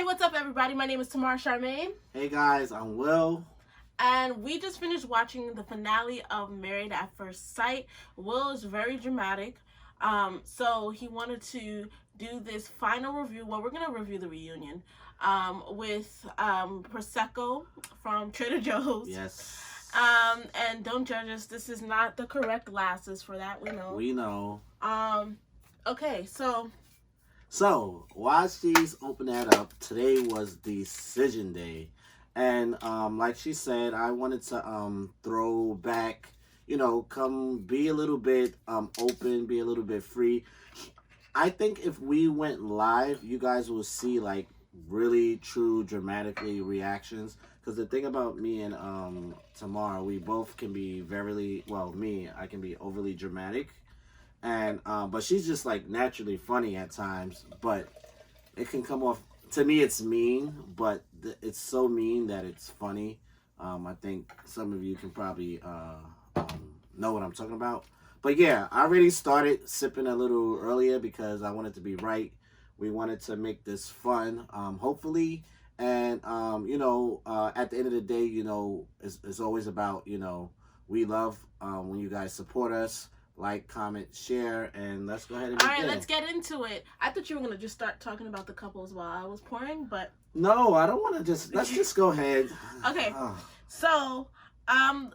Hey, what's up, everybody? My name is Tamara Charmaine. Hey guys, I'm Will. And we just finished watching the finale of Married at First Sight. Will is very dramatic. So he wanted to do this final review. Well, we're going to review the reunion with Prosecco from Trader Joe's. Yes. And don't judge us. This is not the correct glasses for that. We know. We know. Okay, so while she's open that up, today was decision day. And like she said, I wanted to throw back, come be a little bit open, be a little bit free. I think if we went live, you guys will see like really true dramatically reactions. Because the thing about me and Tamara, we both can be I can be overly dramatic. And but she's just like naturally funny at times, but it can come off to me it's mean, but it's so mean that it's funny. I think some of you can probably know what I'm talking about. But yeah, I already started sipping a little earlier because I wanted to be right. We wanted to make this fun, hopefully. And at the end of the day, it's always about, we love when you guys support us. Like, comment, share, and let's go ahead and begin. All right, let's get into it. I thought you were going to just start talking about the couples while I was pouring, but... No, I don't want to let's just go ahead. Okay, so,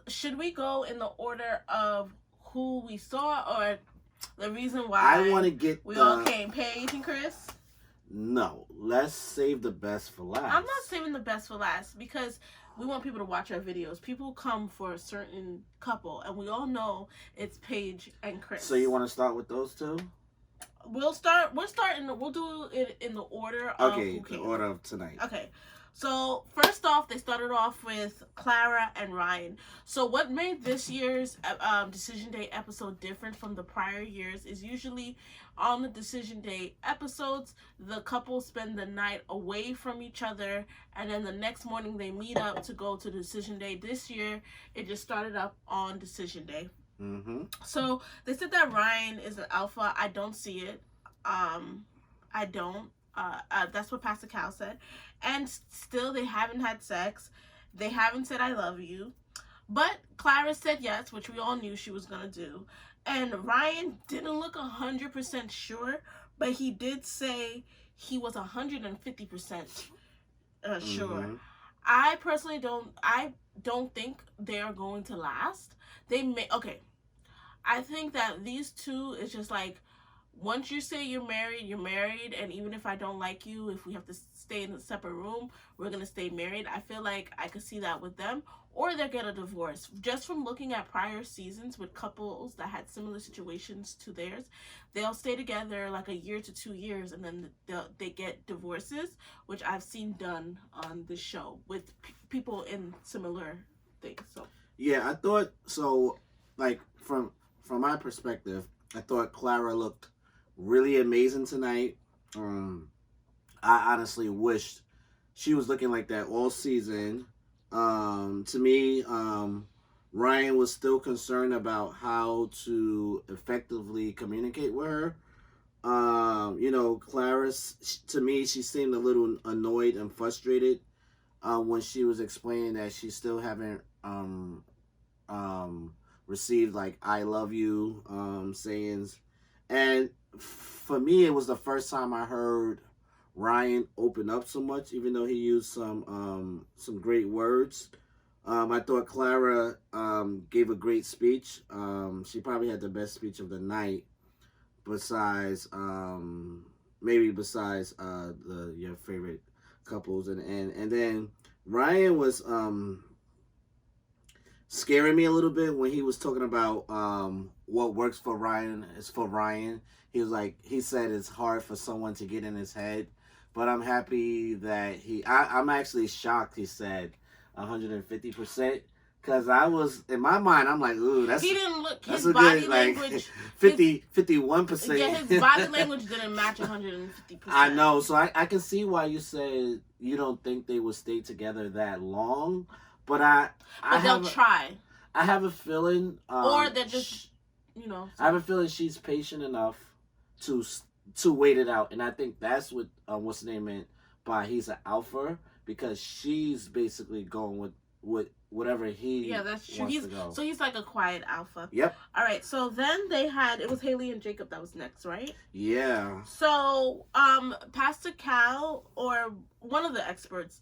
should we go in the order of who we saw, or the reason why I want to get we all came? Paige and Chris? No, let's save the best for last. I'm not saving the best for last, because... we want people to watch our videos. People come for a certain couple, and we all know it's Paige and Chris. So you want to start with those two? We'll do it in the order of who came. The order of tonight. Okay. So, first off, they started off with Clara and Ryan. So, what made this year's Decision Day episode different from the prior years is usually on the Decision Day episodes, the couple spend the night away from each other, and then the next morning they meet up to go to Decision Day. This year, it just started up on Decision Day. Mm-hmm. So, they said that Ryan is an alpha. I don't see it. I don't. That's what Pastor Cal said. And still, they haven't had sex. They haven't said I love you. But Clara said yes, which we all knew she was going to do. And Ryan didn't look 100% sure, but he did say he was 150% sure. Mm-hmm. I personally don't think they are going to last. I think that these two is just like, once you say you're married, and even if I don't like you, if we have to stay in a separate room, we're going to stay married. I feel like I could see that with them, or they'll get a divorce. Just from looking at prior seasons with couples that had similar situations to theirs, they'll stay together like a year to 2 years, and then they get divorces, which I've seen done on the show with people in similar things. So yeah, I thought so. Like from my perspective, I thought Clara looked really amazing tonight. I honestly wished she was looking like that all season. To me, Ryan was still concerned about how to effectively communicate with her. Clara, to me, she seemed a little annoyed and frustrated when she was explaining that she still haven't received like I love you sayings. And for me, it was the first time I heard Ryan open up so much, even though he used some great words. I thought Clara gave a great speech. She probably had the best speech of the night, besides your favorite couples, and then Ryan was scaring me a little bit when he was talking about what works for Ryan is for Ryan. He said it's hard for someone to get in his head, but I'm happy that I'm actually shocked he said 150%, because I was, in my mind, I'm like, ooh, he didn't look, his body language, 51%. Yeah, his body language didn't match 150%. I know, so I can see why you said you don't think they would stay together that long, but they'll try. I have a feeling, or they're just, I have a feeling she's patient enough to wait it out, and I think that's what what's the name meant by he's an alpha because she's basically going with whatever he that's true. wants to go. So he's like a quiet alpha. Yep. All right. So then it was Haley and Jacob that was next, right? Yeah. So Pastor Cal or one of the experts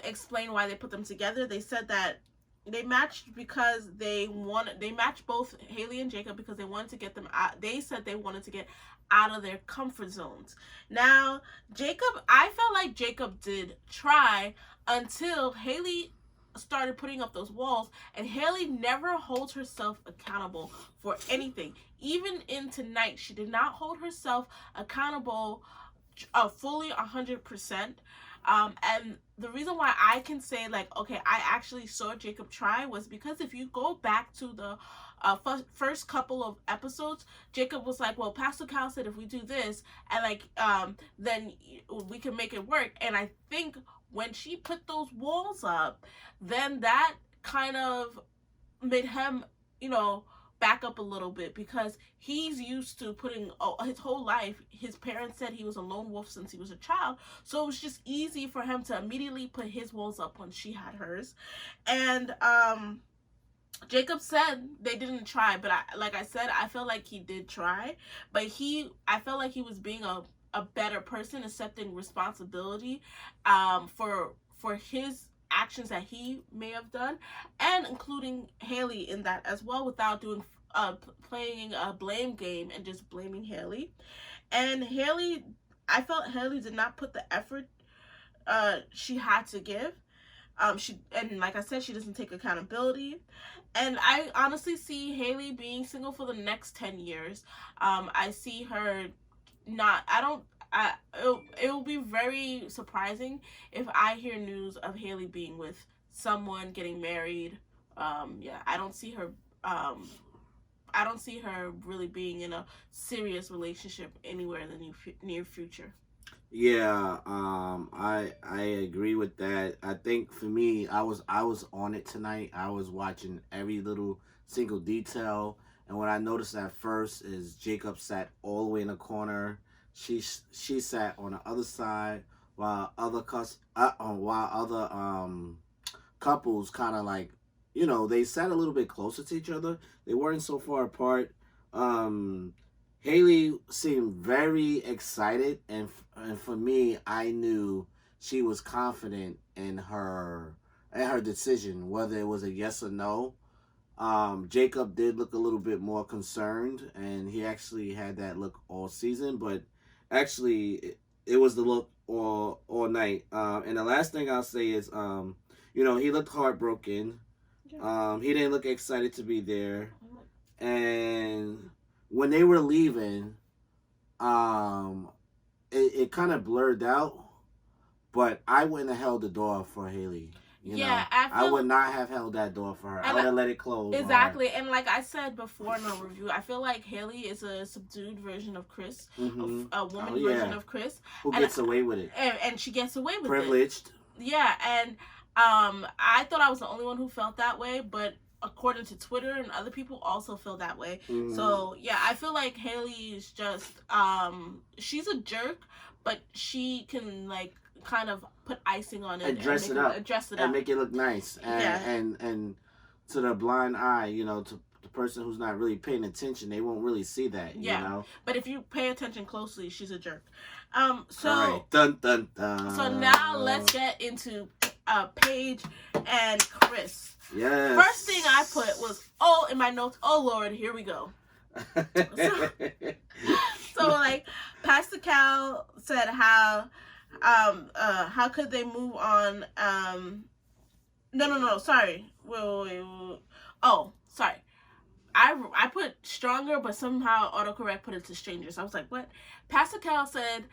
explained why they put them together. They said that they matched because they matched both Haley and Jacob because they wanted to get them out. They said they wanted to get out of their comfort zones. Now, I felt like Jacob did try until Haley started putting up those walls, and Haley never holds herself accountable for anything. Even in tonight, she did not hold herself accountable fully 100%. And the reason why I can say, like, okay, I actually saw Jacob try was because if you go back to the first couple of episodes, Jacob was like, well, Pastor Cal said if we do this, and like, then we can make it work. And I think when she put those walls up, then that kind of made him, back up a little bit, because he's used to putting his whole life, his parents said he was a lone wolf since he was a child, so it was just easy for him to immediately put his walls up when she had hers. And Jacob said they didn't try, but like I said, I felt like he did try, but I felt like he was being a better person, accepting responsibility for his actions that he may have done, and including Haley in that as well, without playing a blame game and just blaming Haley. And I felt Haley did not put the effort she had to give. And like I said, she doesn't take accountability. And I honestly see Haley being single for the next 10 years. I see her it will be very surprising if I hear news of Haley being with someone, getting married. I don't see her really being in a serious relationship anywhere in the near future. Yeah, I agree with that. I think for me, I was on it tonight. I was watching every little single detail, and what I noticed at first is Jacob sat all the way in the corner. She sat on the other side, while other couples kind of like, they sat a little bit closer to each other. They weren't so far apart. Haley seemed very excited, and for me, I knew she was confident in her decision, whether it was a yes or no. Jacob did look a little bit more concerned, and he actually had that look all season, but actually it was the look all night. And the last thing I'll say is, he looked heartbroken. He didn't look excited to be there, and when they were leaving, it kind of blurred out, but I wouldn't have held the door for Haley. I would not have held that door for her. I would have let it close. Exactly. And like I said before in our review, I feel like Haley is a subdued version of Chris, a woman version of Chris. Who gets away with it. And she gets away with Privileged. it. Yeah, and I thought I was the only one who felt that way, but according to Twitter and other people also feel that way. So yeah, I feel like Haley is just she's a jerk, but she can like kind of put icing on it and dress it up and make it look nice, and to the blind eye, to the person who's not really paying attention, they won't really see that. But if you pay attention closely, she's a jerk. So all right. Dun, dun, dun. So now let's get into Paige and Chris. Yes. First thing I put was in my notes. Oh Lord, here we go. So like Pastor Cal said how could they move on? No, sorry. Wait. Oh, sorry. I put stronger, but somehow autocorrect put it to strangers. I was like, what? Pastor Cal said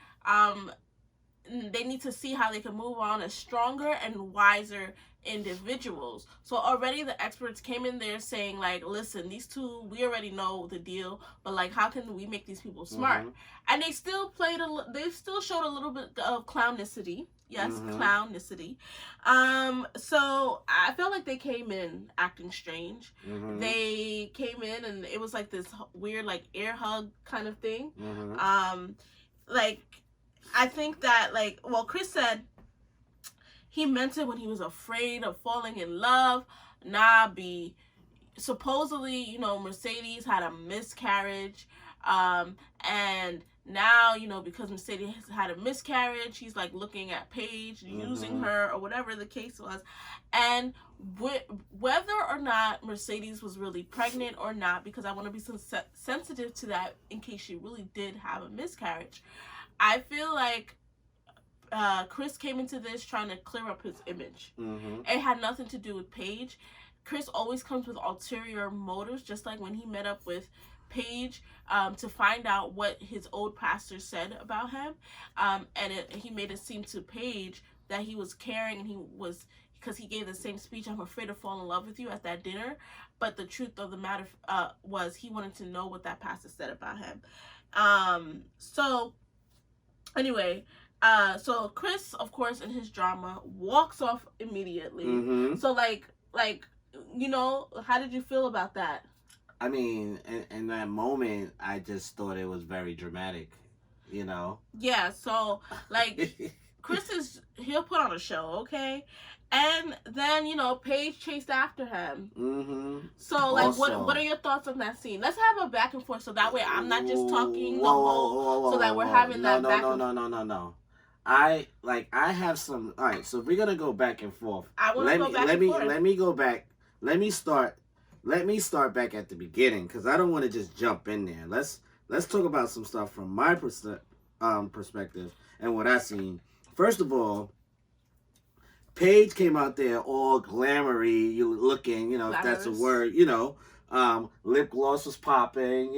they need to see how they can move on as stronger and wiser individuals. So already the experts came in there saying like, listen, these two, we already know the deal, but like, how can we make these people smart? And they still showed a little bit of clownicity. Yes, clownicity. So I felt like they came in acting strange. They came in and it was like this weird like air hug kind of thing. Like I think that, like, well, Chris said he meant it when he was afraid of falling in love. Nah, B. Supposedly, Mercedes had a miscarriage. And now, because Mercedes had a miscarriage, he's like looking at Paige, using her, or whatever the case was. And whether or not Mercedes was really pregnant or not, because I want to be sensitive to that in case she really did have a miscarriage, I feel like Chris came into this trying to clear up his image. It had nothing to do with Paige. Chris always comes with ulterior motives, just like when he met up with Paige to find out what his old pastor said about him. He made it seem to Paige that he was caring, and he was, because he gave the same speech, I'm afraid to fall in love with you, at that dinner. But the truth of the matter was he wanted to know what that pastor said about him. So anyway, so Chris, of course, in his drama, walks off immediately. So like, how did you feel about that? I mean, in that moment, I just thought it was very dramatic, Yeah, so, like, he'll put on a show, okay? And then, Paige chased after him. So, like, what are your thoughts on that scene? Let's have a back and forth, so that way I'm not just talking the whole, so that we're having that back and forth. No. I have some. All right, so if we're gonna go back and forth, I want to go back and forth. Let me go back. Let me start back at the beginning, because I don't want to just jump in there. Let's talk about some stuff from my perspective and what I seen. First of all, Paige came out there all glamoury, looking, if that's a word, lip gloss was popping,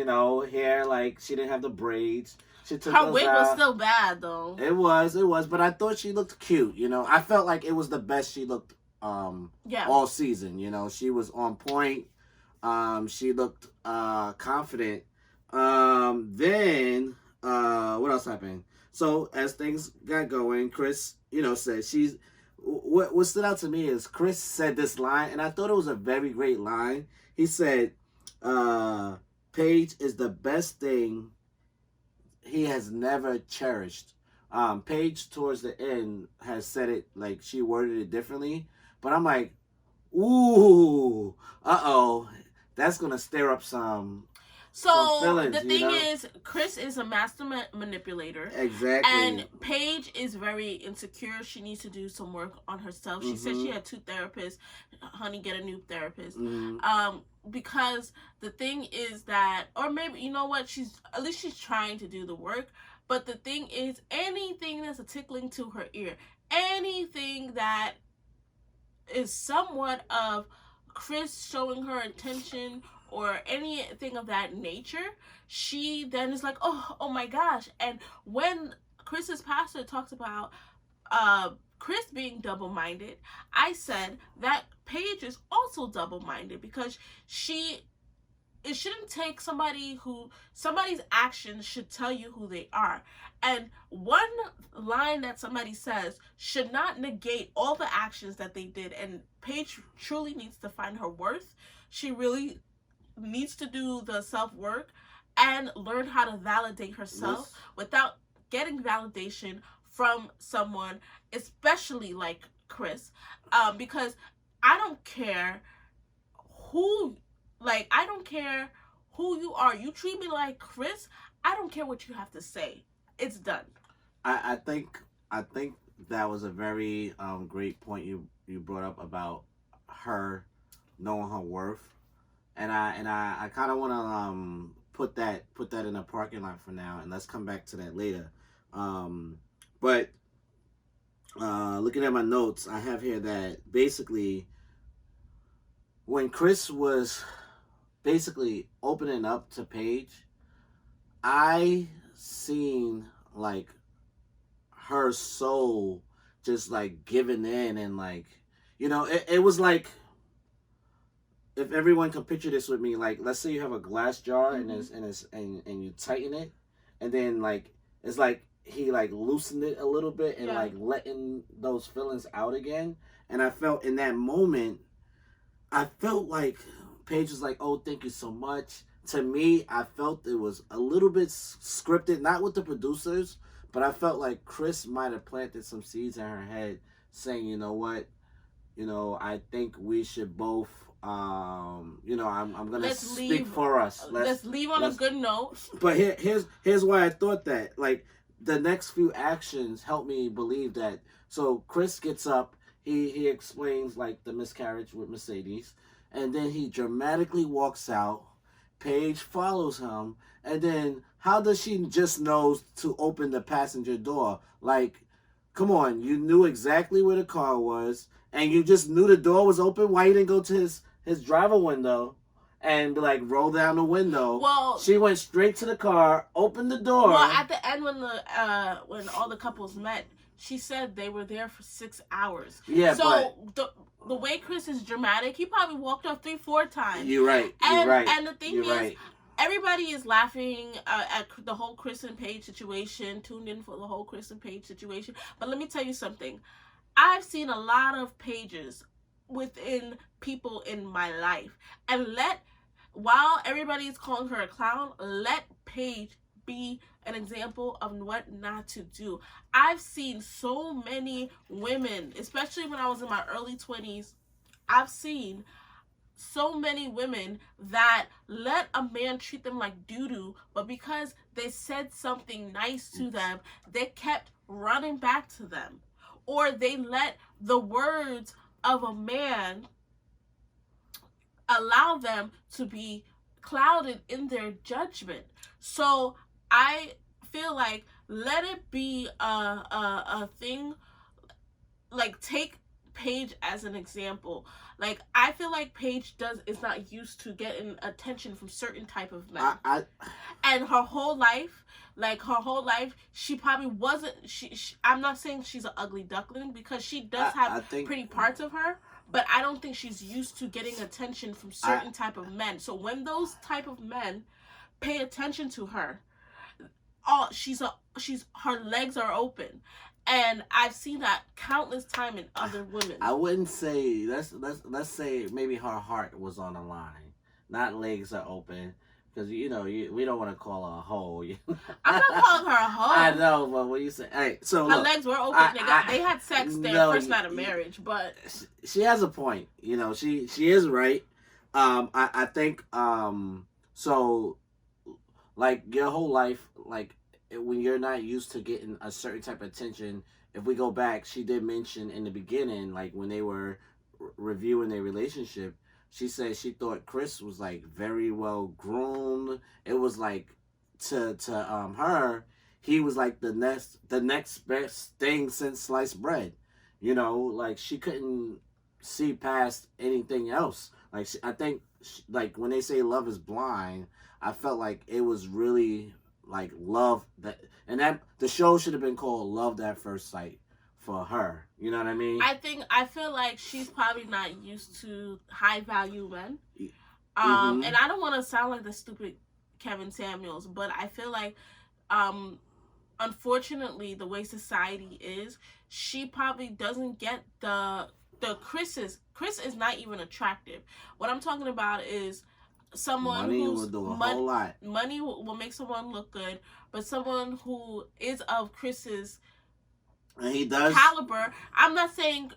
hair, like, she didn't have the braids. Her wig was still bad, though. It was, but I thought she looked cute, I felt like it was the best she looked all season, she was on point. She looked confident. Then what else happened? So as things got going, Chris, said she's what stood out to me is Chris said this line, and I thought it was a very great line. He said, Paige is the best thing he has never cherished. Paige towards the end has said it, like, she worded it differently, but I'm like, ooh, that's gonna stir up some. So feelings, the thing is, Chris is a master manipulator. Exactly. And Paige is very insecure. She needs to do some work on herself. She said she had 2 therapists. Honey, get a new therapist. Because the thing is that, or maybe, you know what, at least she's trying to do the work. But the thing is, anything that's a tickling to her ear, anything that is somewhat of Chris showing her attention or anything of that nature, she then is like, oh my gosh. And when Chris's pastor talks about Chris being double-minded, I said that Paige is also double-minded, because it shouldn't take somebody's actions should tell you who they are. And one line that somebody says should not negate all the actions that they did. And Paige truly needs to find her worth. She really needs to do the self-work and learn how to validate herself without getting validation from someone, especially like Chris. Because I don't care who you are. You treat me like Chris, I don't care what you have to say. It's done. I think that was a very great point you brought up about her knowing her worth. And I kind of want to put that in a parking lot for now, and let's come back to that later. But looking at my notes, I have here that basically when Chris was basically opening up to Paige, I seen like her soul just like giving in, and like, it was like, if everyone can picture this with me, like, let's say you have a glass jar and you tighten it, and then like it's like he like loosened it a little bit and like letting those feelings out again. And I felt in that moment, I felt like Paige was like, oh, thank you so much. To me, I felt it was a little bit scripted, not with the producers, but I felt like Chris might have planted some seeds in her head, saying, you know what, I think we should both. I'm gonna Let's speak leave. for us. Let's leave on a good note. But here's why I thought that. Like the next few actions helped me believe that. So Chris gets up. He explains like the miscarriage with Mercedes, and then he dramatically walks out. Paige follows him, and then how does she just know to open the passenger door? Like, come on, you knew exactly where the car was, and you just knew the door was open. Why you didn't go to his driver window and like roll down the window? Well, she went straight to the car, opened the door. Well, at the end when all the couples met, she said they were there for 6 hours. Yeah, so the way Chris is dramatic, he probably walked up 3-4 times. You're right. You're right. And the thing is, everybody is laughing at the whole Chris and Paige situation, tuned in for the whole Chris and Paige situation. But let me tell you something. I've seen a lot of pages within people in my life. And while everybody is calling her a clown, let Paige be an example of what not to do. I've seen so many women, especially when I was in my early 20s, I've seen so many women that let a man treat them like doo-doo, but because they said something nice to them, they kept running back to them. Or they let the words of a man allow them to be clouded in their judgment. So I feel like let it be a thing. Like, take Paige as an example. Like, I feel like Paige is not used to getting attention from certain type of men. And her whole life, she probably wasn't. I'm not saying she's an ugly duckling, because she does have pretty parts of her. But I don't think she's used to getting attention from certain type of men. So when those type of men pay attention to her, her legs are open. And I've seen that countless time in other women. I wouldn't say, let's say maybe her heart was on the line, not legs are open. Because, we don't want to call her a hoe. I'm not calling her a hoe. I know, but what you say? Hey, so her look, legs were open. They had sex their first night of marriage, but she has a point. She is right. I think so. Like your whole life, like when you're not used to getting a certain type of attention. If we go back, she did mention in the beginning, like when they were reviewing their relationship. She said she thought Chris was like very well groomed. It was like to her, he was like the next best thing since sliced bread. Like she couldn't see past anything else. Like I think like when they say love is blind, I felt like it was really like love that the show should have been called Love at First Sight for her. You know what I mean? I feel like she's probably not used to high value men. Mm-hmm. And I don't want to sound like the stupid Kevin Samuels, but I feel like unfortunately the way society is, she probably doesn't get the Chris is not even attractive. What I'm talking about is someone money will do a whole lot. Money will make someone look good, but someone who is of Chris's and he does caliber. I'm not saying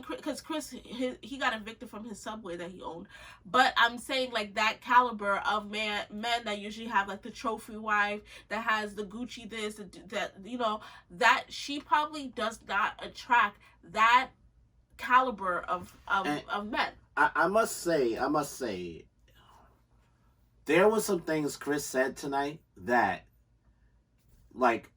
because Chris he got evicted from his Subway that he owned, but I'm saying like that caliber of men that usually have like the trophy wife that has the Gucci this that that she probably does not attract that caliber of men. I must say there was some things Chris said tonight that, like,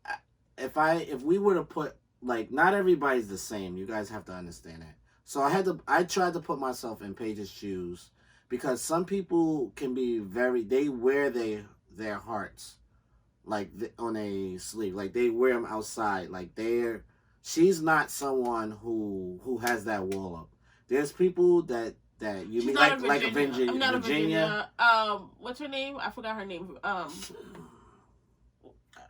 if we were to put, like, not everybody's the same. You guys have to understand that. So I tried to put myself in Paige's shoes, because some people can be they wear their hearts like on a sleeve, like they wear them outside, like she's not someone who has that wall up. There's people that you mean like a Virginia. I'm not a Virginia. What's her name? I forgot her name.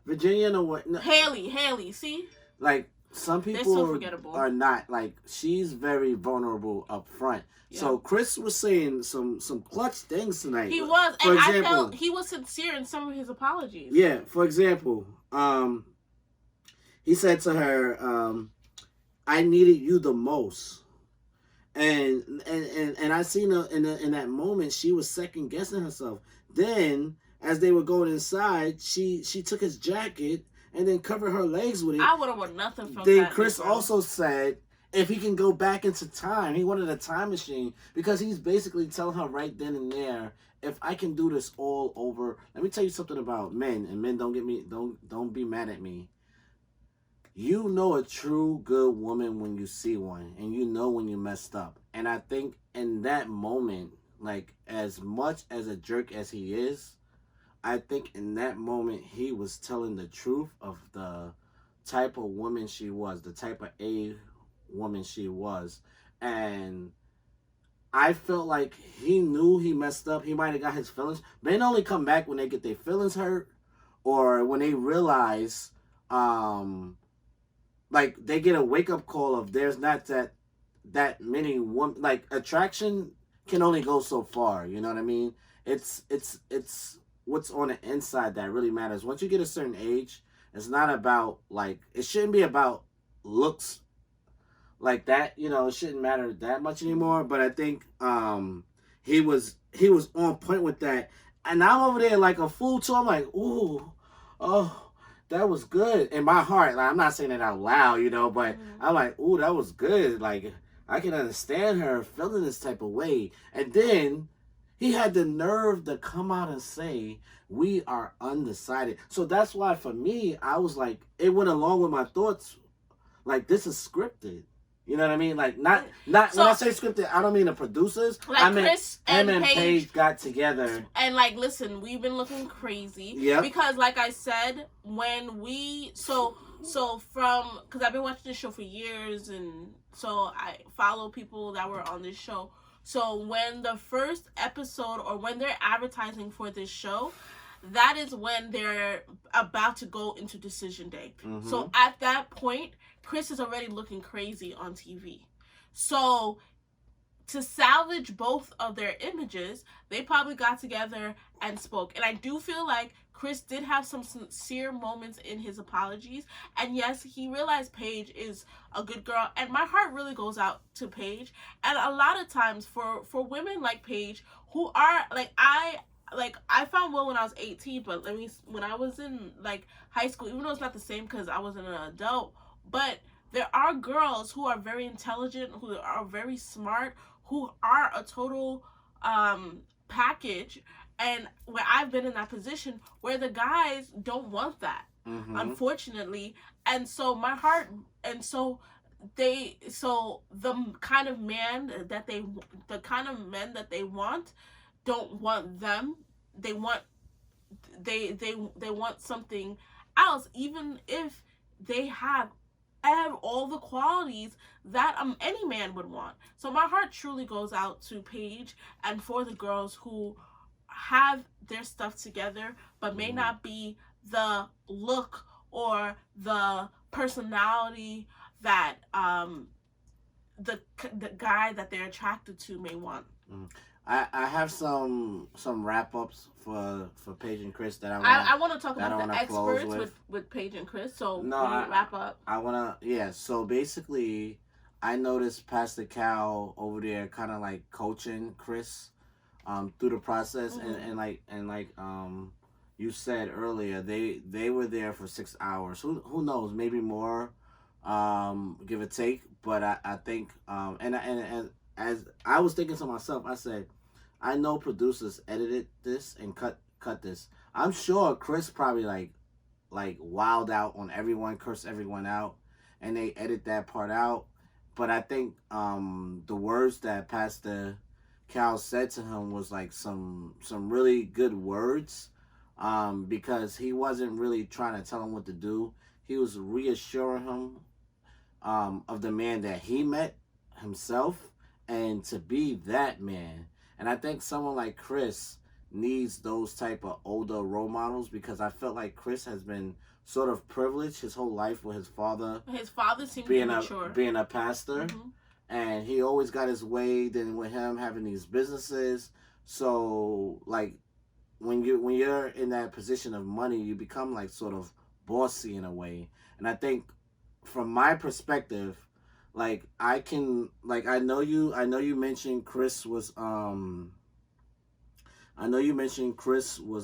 Virginia, no what? No. Haley. See, like some They're so people forgettable. are not. Like, she's very vulnerable up front. Yeah. So Chris was saying some clutch things tonight. He was, for and example, I felt he was sincere in some of his apologies. Yeah, for example, he said to her, "I needed you the most," and I seen her in that moment. She was second guessing herself. Then, as they were going inside, she took his jacket and then covered her legs with it. I would have want nothing from then that. Chris Negro. also said if he can go back into time, he wanted a time machine because he's basically telling her right then and there, if I can do this all over. Let me tell you something about men, and men, don't be mad at me. You know a true good woman when you see one, and you know when you messed up. And I think in that moment, like, as much as a jerk as he is, I think in that moment he was telling the truth of the type of woman she was, the type of A woman she was. And I felt like he knew he messed up. He might have got his feelings. Men only come back when they get their feelings hurt, or when they realize, like, they get a wake up call of there's not that many women. Like, attraction can only go so far. You know what I mean? It's what's on the inside that really matters. Once you get a certain age, it's not about, like, it shouldn't be about looks like that. You know, it shouldn't matter that much anymore. But I think he was on point with that. And I'm over there like a fool too. I'm like, ooh, oh, that was good in my heart. Like, I'm not saying it out loud, you know, but I'm like, ooh, that was good. Like, I can understand her feeling this type of way. And then he had the nerve to come out and say, we are undecided. So that's why, for me, I was like, it went along with my thoughts. Like, this is scripted. You know what I mean? Like, not so, when I say scripted, I don't mean the producers. Like, I mean, Chris and Paige got together. And, like, listen, we've been looking crazy. Yeah. Because, like I said, when we... So from... Because I've been watching this show for years, and so I follow people that were on this show. So when the first episode, or when they're advertising for this show, that is when they're about to go into decision day. Mm-hmm. So at that point, Chris is already looking crazy on TV. So to salvage both of their images, they probably got together and spoke. And I do feel like Chris did have some sincere moments in his apologies. And yes, he realized Paige is a good girl. And my heart really goes out to Paige. And a lot of times for women like Paige, who are, like, I found Will when I was 18, but when I was in, like, high school, even though it's not the same because I wasn't an adult, but there are girls who are very intelligent, who are very smart, who are a total package. And where I've been in that position where the guys don't want that, unfortunately. And so my heart, and so the kind of men that they want don't want them. They want something else, even if they have all the qualities that any man would want. So my heart truly goes out to Paige and for the girls who have their stuff together but may not be the look or the personality that the guy that they're attracted to may want. I have some wrap ups for Paige and Chris that I want to talk about the experts with Paige and Chris. So wrap up. I want to, yeah. So basically, I noticed Pastor Cal over there kind of like coaching Chris through the process, and like you said earlier, they were there for 6 hours. Who knows? Maybe more, give or take. But I think and as I was thinking to myself, I said, I know producers edited this and cut this. I'm sure Chris probably like wilded out on everyone, cursed everyone out, and they edit that part out. But I think the words that Pastor Cal said to him was like some really good words, because he wasn't really trying to tell him what to do. He was reassuring him of the man that he met himself, and to be that man. And I think someone like Chris needs those type of older role models, because I felt like Chris has been sort of privileged his whole life with his father. His father seemed being immature. being a pastor, and he always got his way. Then with him having these businesses, so like when you're in that position of money, you become like sort of bossy in a way. And I think from my perspective, like I know you mentioned Chris was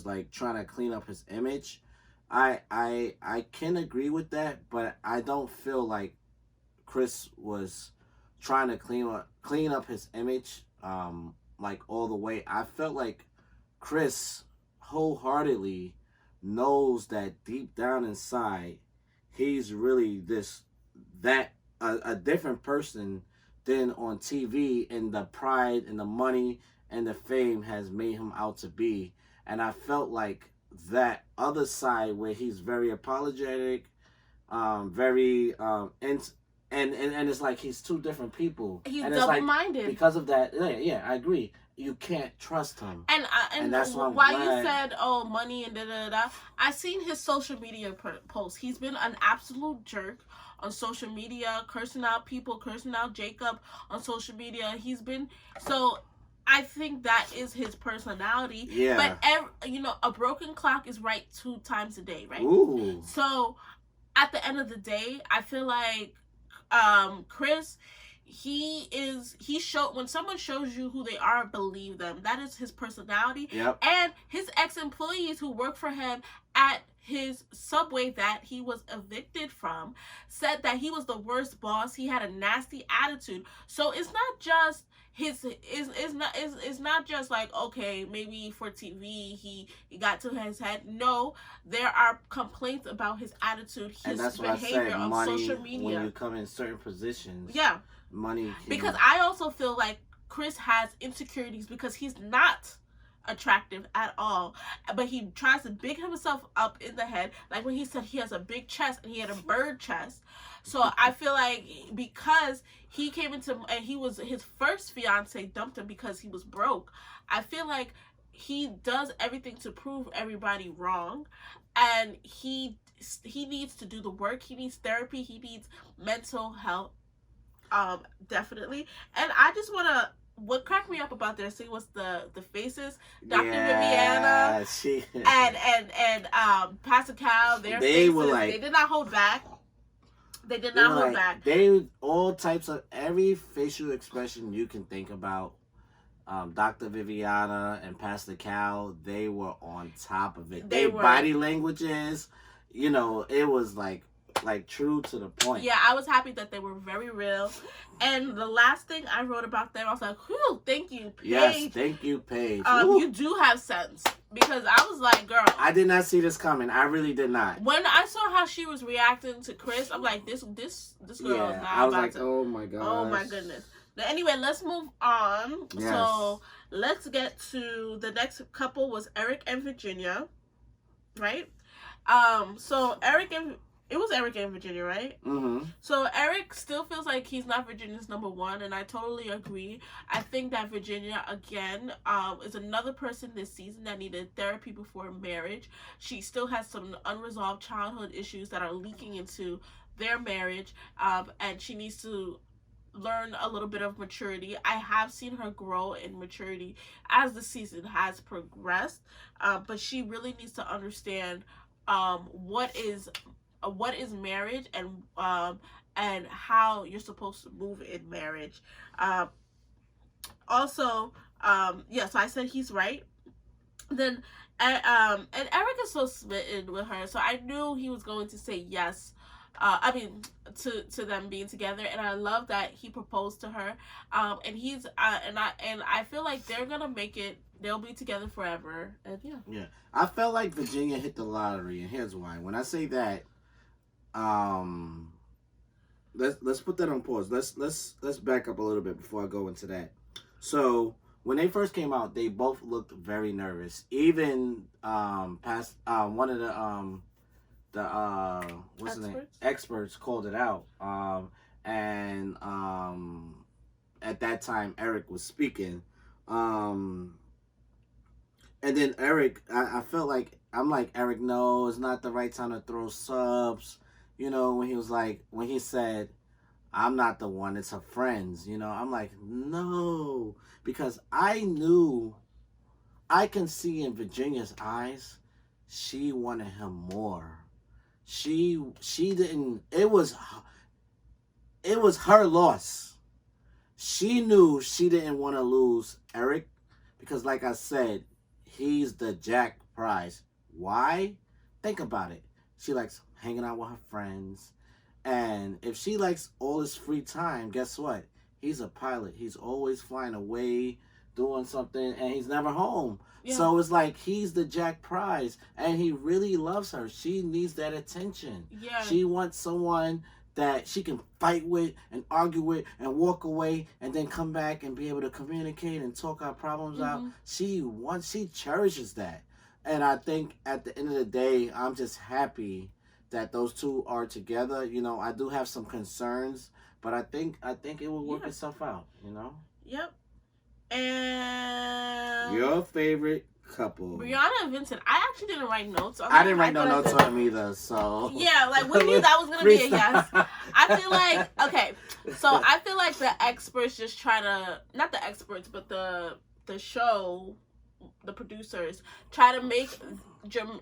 like trying to clean up his image. I can agree with that, but I don't feel like Chris was trying to clean up his image like all the way. I felt like Chris wholeheartedly knows that deep down inside he's really a different person than on TV, and the pride and the money and the fame has made him out to be. And I felt like that other side where he's very apologetic, very and it's like he's two different people. He's and double-minded. Like, because of that, yeah, I agree. You can't trust him. And that's why you said, oh, money and da da da. I seen his social media posts. He's been an absolute jerk on social media, cursing out people, cursing out Jacob on social media. He's been so. I think that is his personality. Yeah. But a broken clock is right 2 times a day, right? Ooh. So at the end of the day, I feel like Chris, he showed, when someone shows you who they are, believe them. That is his personality. Yep. And his ex-employees who work for him at his Subway that he was evicted from said that he was the worst boss. He had a nasty attitude. So it's not just it's not just like, okay, maybe for TV he got to his head. No, there are complaints about his attitude, his behavior on social media. When you come in certain positions, yeah, money. Because I also feel like Chris has insecurities because he's not attractive at all, but he tries to big himself up in the head, like when he said he has a big chest and he had a bird chest. So I feel like because he came into, and he was, his first fiance dumped him because he was broke, I feel like he does everything to prove everybody wrong, and he needs to do the work. He needs therapy. He needs mental health, definitely. And I just want to, what cracked me up about their scene was the faces. Dr. Viviana and Pastor Cal, their faces, were like, they did not hold back. They did not hold back. They all types of, every facial expression you can think about. Dr. Viviana and Pastor Cal, they were on top of it. Their body languages, it was like true to the point. Yeah, I was happy that they were very real. And the last thing I wrote about them, I was like, whew, thank you, Paige. Yes, thank you, Paige. You do have sense. Because I was like, girl, I did not see this coming. I really did not. When I saw how she was reacting to Chris, I'm like, this girl is not I was about like, to. oh my god. Oh my goodness. Now, anyway, let's move on. Yes. So let's get to the next couple was Eric and Virginia, right? So it was Eric and Virginia, right? Mm-hmm. So Eric still feels like he's not Virginia's number one, and I totally agree. I think that Virginia, again, is another person this season that needed therapy before marriage. She still has some unresolved childhood issues that are leaking into their marriage, and she needs to learn a little bit of maturity. I have seen her grow in maturity as the season has progressed, but she really needs to understand what is marriage, and how you're supposed to move in marriage. So I said he's right. Then and Eric is so smitten with her, so I knew he was going to say yes. To them being together, and I love that he proposed to her. And he's and I feel like they're gonna make it. They'll be together forever. And yeah. I felt like Virginia hit the lottery, and here's why. When I say that, let's put that on pause. Let's back up a little bit before I go into that. So when they first came out, they both looked very nervous. Even past one of the what's the name? Experts called it out. And at that time Eric was speaking. And then Eric, I felt like I'm like, Eric, no, it's not the right time to throw subs. You know, when he was like, when he said, I'm not the one, it's her friends. You know, I'm like, no, because I knew, I can see in Virginia's eyes, she wanted him more. She didn't. It was her loss. She knew she didn't want to lose Eric because, like I said, he's the Jack prize. Why? Think about it. She likes hanging out with her friends. And if she likes all his free time, guess what? He's a pilot. He's always flying away, doing something, and he's never home. Yeah. So it's like he's the Jack prize, and he really loves her. She needs that attention. Yeah. She wants someone that she can fight with and argue with and walk away and then come back and be able to communicate and talk our problems out. She cherishes that. And I think at the end of the day, I'm just happy that those two are together. You know, I do have some concerns, but I think it will work itself out, you know? Yep. And your favorite couple, Brianna and Vincent. I actually didn't write notes on I didn't write no notes on them either, so yeah, like we knew that was gonna be a yes. I feel like, okay, so I feel like the experts just try to, not the experts, but the show, the producers try to make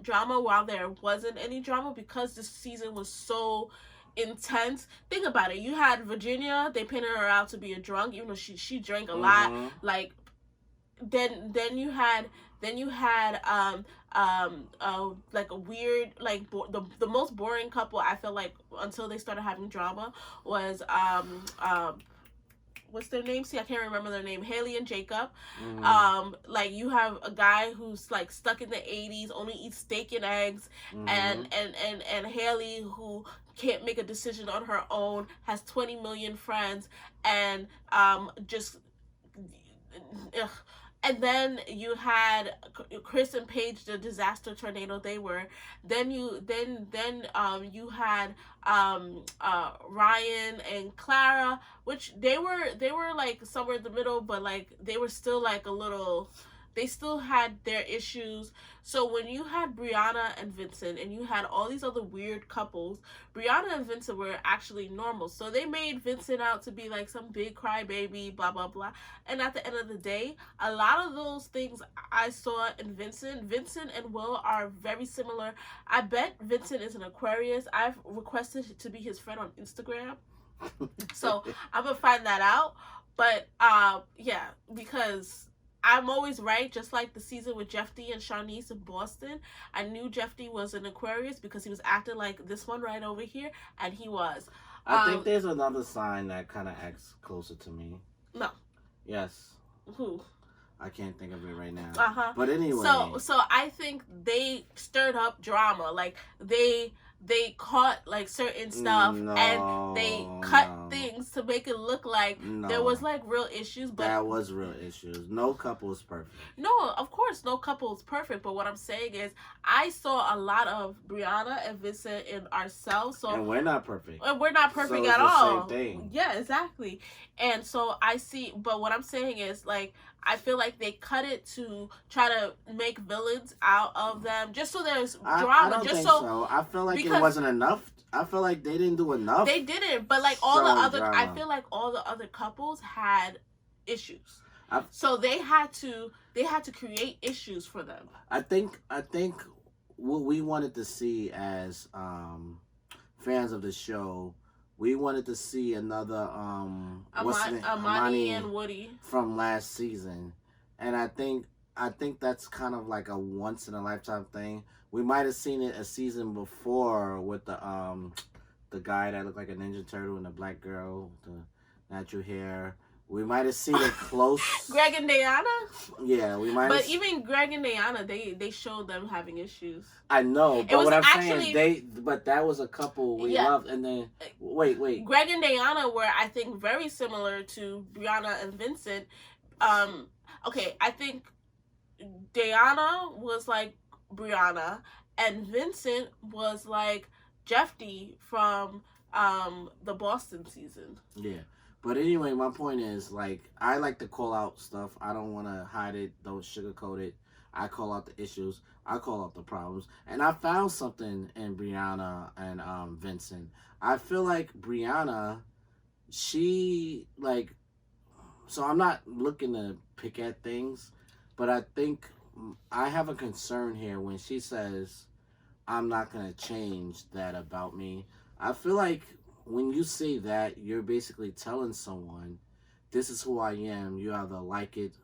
drama while there wasn't any drama because this season was so intense. Think about it. You had Virginia, they painted her out to be a drunk, even though she drank a lot. Like then you had like a weird, like the most boring couple I feel like until they started having drama was what's their name? See, I can't remember their name. Haley and Jacob. Like you have a guy who's like stuck in the 80s, only eats steak and eggs, and Haley who can't make a decision on her own, has 20 million friends, and just ugh. And then you had Chris and Paige, the disaster tornado they were. Then you had Ryan and Clara, which they were like somewhere in the middle, but like they were still like a little. They still had their issues. So when you had Brianna and Vincent and you had all these other weird couples, Brianna and Vincent were actually normal. So they made Vincent out to be like some big crybaby, blah, blah, blah. And at the end of the day, a lot of those things I saw in Vincent and Will are very similar. I bet Vincent is an Aquarius. I've requested to be his friend on Instagram. So I'm going to find that out. But yeah, because I'm always right, just like the season with Jeff D and Shawnice in Boston. I knew Jeff D was an Aquarius because he was acting like this one right over here, and he was. I think there's another sign that kind of acts closer to me. No. Yes. Who? I can't think of it right now. But anyway. So I think they stirred up drama. Like they caught like certain stuff and they cut things to make it look like there was like real issues. But that was real issues. No couple is perfect. No, of course no couple is perfect. But what I'm saying is I saw a lot of Brianna and Vincent in ourselves. So and we're not perfect. And we're not perfect so at it's all. The same thing. Yeah, exactly. And so I see. But what I'm saying is like I feel like they cut it to try to make villains out of them, just so there's drama. I don't think so. I feel like it wasn't enough. I feel like they didn't do enough. They didn't, but like all the other, drama. I feel like all the other couples had issues, so they had to create issues for them. I think what we wanted to see as fans of the show. We wanted to see another Amani and Woody from last season, and I think that's kind of like a once in a lifetime thing. We might have seen it a season before with the guy that looked like a Ninja Turtle and the black girl with the natural hair. We might have seen it close. Greg and Diana? Yeah, we might. But even Greg and Diana, they showed them having issues. I know, but what I'm saying, but that was a couple we loved, and then wait. Greg and Diana were, I think, very similar to Brianna and Vincent. Okay, I think Diana was like Brianna, and Vincent was like Jeff D from the Boston season. Yeah. But anyway, my point is, like, I like to call out stuff. I don't want to hide it. Don't sugarcoat it. I call out the issues. I call out the problems. And I found something in Brianna and Vincent. I feel like Brianna, she like, so I'm not looking to pick at things, but I think I have a concern here when she says I'm not going to change that about me. I feel like when you say that, you're basically telling someone, this is who I am. You either like it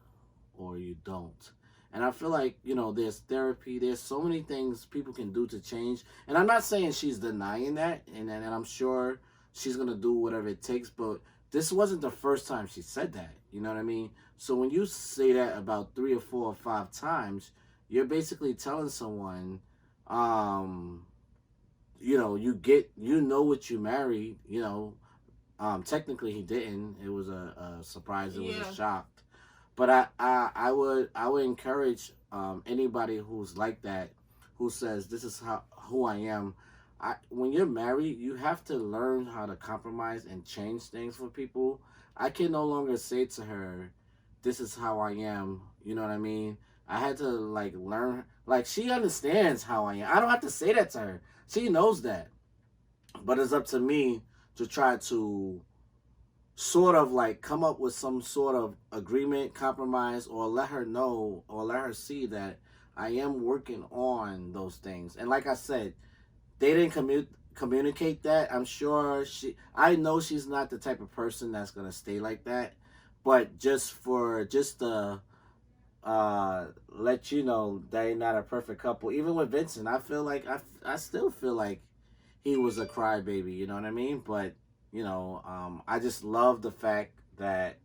or you don't. And I feel like, there's therapy. There's so many things people can do to change. And I'm not saying she's denying that. And I'm sure she's going to do whatever it takes. But this wasn't the first time she said that. You know what I mean? So when you say that about 3 or 4 or 5 times, you're basically telling someone, you know what you married, technically he didn't. It was a surprise. It was a shock. But I would encourage anybody who's like that, who says this is who I am. When you're married, you have to learn how to compromise and change things for people. I can no longer say to her, "This is how I am." You know what I mean? I had to learn. She understands how I am. I don't have to say that to her. She knows that. But it's up to me to try to sort of come up with some sort of agreement, compromise, or let her know or let her see that I am working on those things. And like I said, they didn't communicate that. I'm sure I know she's not the type of person that's going to stay like that. But just to let you know they're not a perfect couple. Even with Vincent, I feel like I still feel like he was a crybaby. You know what I mean? But I just love the fact that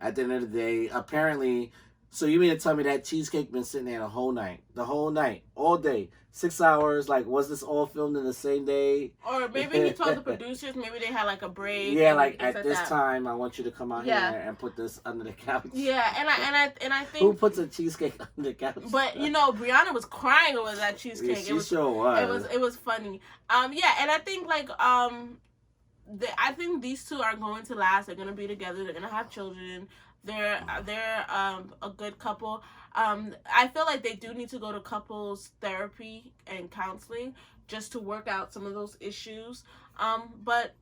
at the end of the day, apparently. So you mean to tell me that cheesecake been sitting there the whole night, all day, 6 hours? Was this all filmed in the same day? Or maybe he told the producers, maybe they had a break. Yeah, at this time, I want you to come out here and put this under the couch. Yeah, and I think who puts a cheesecake under the couch? But Brianna was crying over that cheesecake. Yeah, she sure was. It was funny. Yeah, and I think I think these two are going to last. They're gonna be together. They're gonna have children. They're a good couple. I feel like they do need to go to couples therapy and counseling just to work out some of those issues. But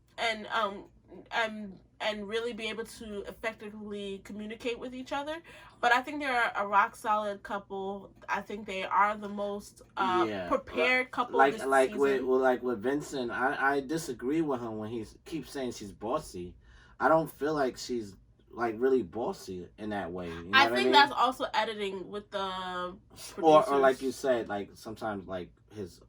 and really be able to effectively communicate with each other. But I think they're a rock solid couple. I think they are the most prepared couple this season. With Vincent, I disagree with him when he keeps saying she's bossy. I don't feel like she's really bossy in that way. You know I think that's also editing with the producers. Or like you said, sometimes his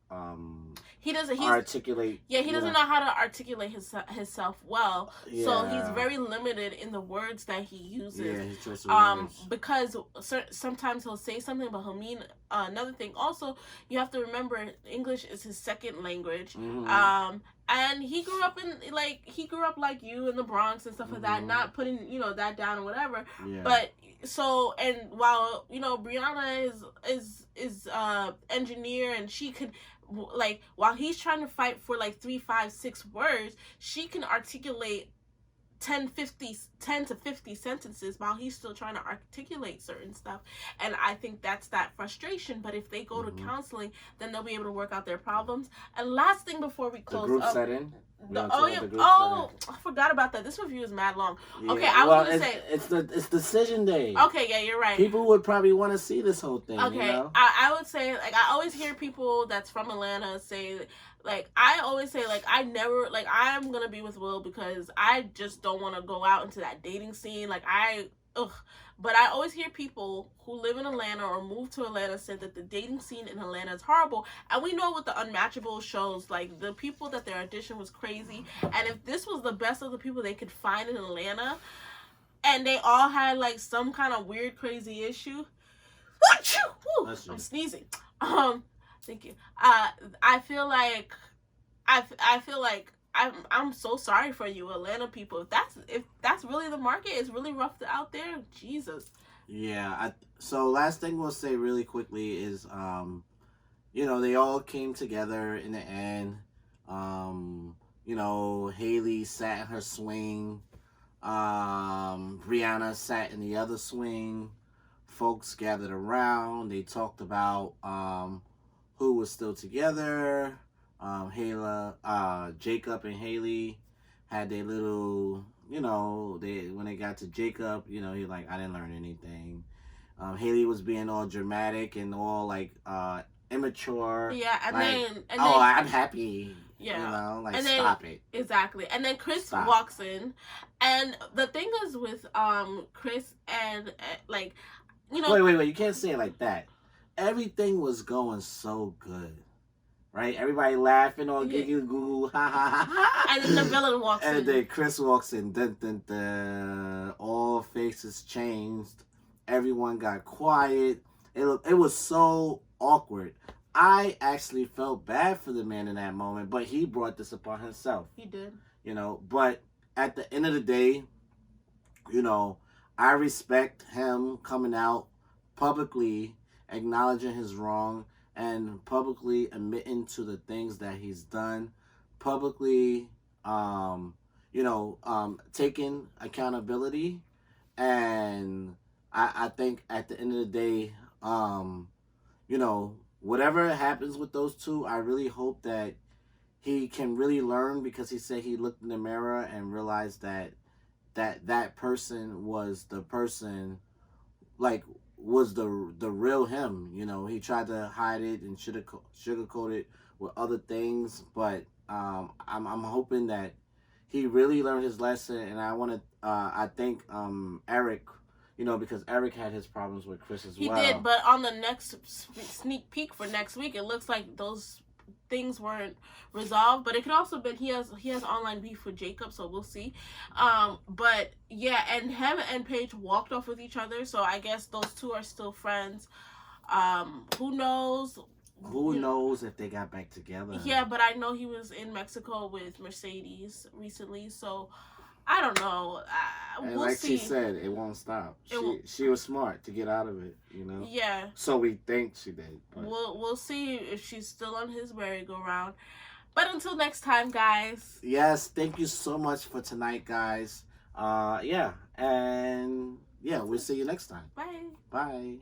he doesn't articulate. Yeah, he doesn't know how to articulate himself well. Yeah. So he's very limited in the words that he uses. Yeah, he chooses words. Because sometimes he'll say something, but he'll mean another thing. Also, you have to remember English is his second language. Mm-hmm. And he grew up like you in the Bronx and stuff like that, not putting, that down or whatever. Yeah. But so, and while, Brianna is engineer, and she could, while he's trying to fight for 3, 5, 6 words, she can articulate 10 to 50 sentences while he's still trying to articulate certain stuff. And I think that's that frustration. But if they go to counseling, then they'll be able to work out their problems. And last thing before we close, the group setting. I forgot about that. This review is mad long. Yeah. Okay, I was gonna say it's decision day. Okay, yeah, you're right. People would probably want to see this whole thing. Okay, I would say I always hear people that's from Atlanta say. I always say, I never, I'm gonna be with Will because I just don't want to go out into that dating scene. But I always hear people who live in Atlanta or move to Atlanta say that the dating scene in Atlanta is horrible. And we know with the Unmatchable shows, the people that their audition was crazy. And if this was the best of the people they could find in Atlanta, and they all had, some kind of weird, crazy issue. I'm sneezing. Thank you. I feel like I'm so sorry for you, Atlanta people. If that's really the market, it's really rough out there. Jesus. Yeah. So last thing we'll say really quickly is, they all came together in the end. Haley sat in her swing. Brianna sat in the other swing. folks gathered around. They talked about who was still together. Jacob and Haley had their little, when they got to Jacob, he like, I didn't learn anything. Haley was being all dramatic and all like immature. Yeah, and like, then I'm happy. Yeah, like and stop it. Exactly, and then Chris Stop. walks in, and the thing is with Chris and like, Wait, you can't say it like that. Everything was going so good. Right? Everybody laughing, all giggle, goo, ha, ha, ha, ha. And then the villain walks in. And then Chris walks in. Dun, dun, dun. All faces changed. Everyone got quiet. It was so awkward. I actually felt bad for the man in that moment, but he brought this upon himself. He did. But at the end of the day, I respect him coming out publicly, acknowledging his wrong, and publicly admitting to the things that he's done, publicly, taking accountability. And I think at the end of the day, whatever happens with those two, I really hope that he can really learn, because he said he looked in the mirror and realized that person was the person, like, was the real him. He tried to hide it and sugarcoat it with other things, but I'm hoping that he really learned his lesson. And I think Eric, because Eric had his problems with Chris as well. He did, but on the next sneak peek for next week, it looks like those things weren't resolved. But it could also been he has online beef with Jacob, so we'll see. But yeah, and him and Paige walked off with each other, so I guess those two are still friends. Who knows? Who knows if they got back together? Yeah, but I know he was in Mexico with Mercedes recently, so I don't know. And we'll like see. she said, it won't stop. She was smart to get out of it, Yeah. So we think she did. But We'll see if she's still on his merry-go-round. But until next time, guys. Yes, thank you so much for tonight, guys. And we'll see you next time. Bye. Bye.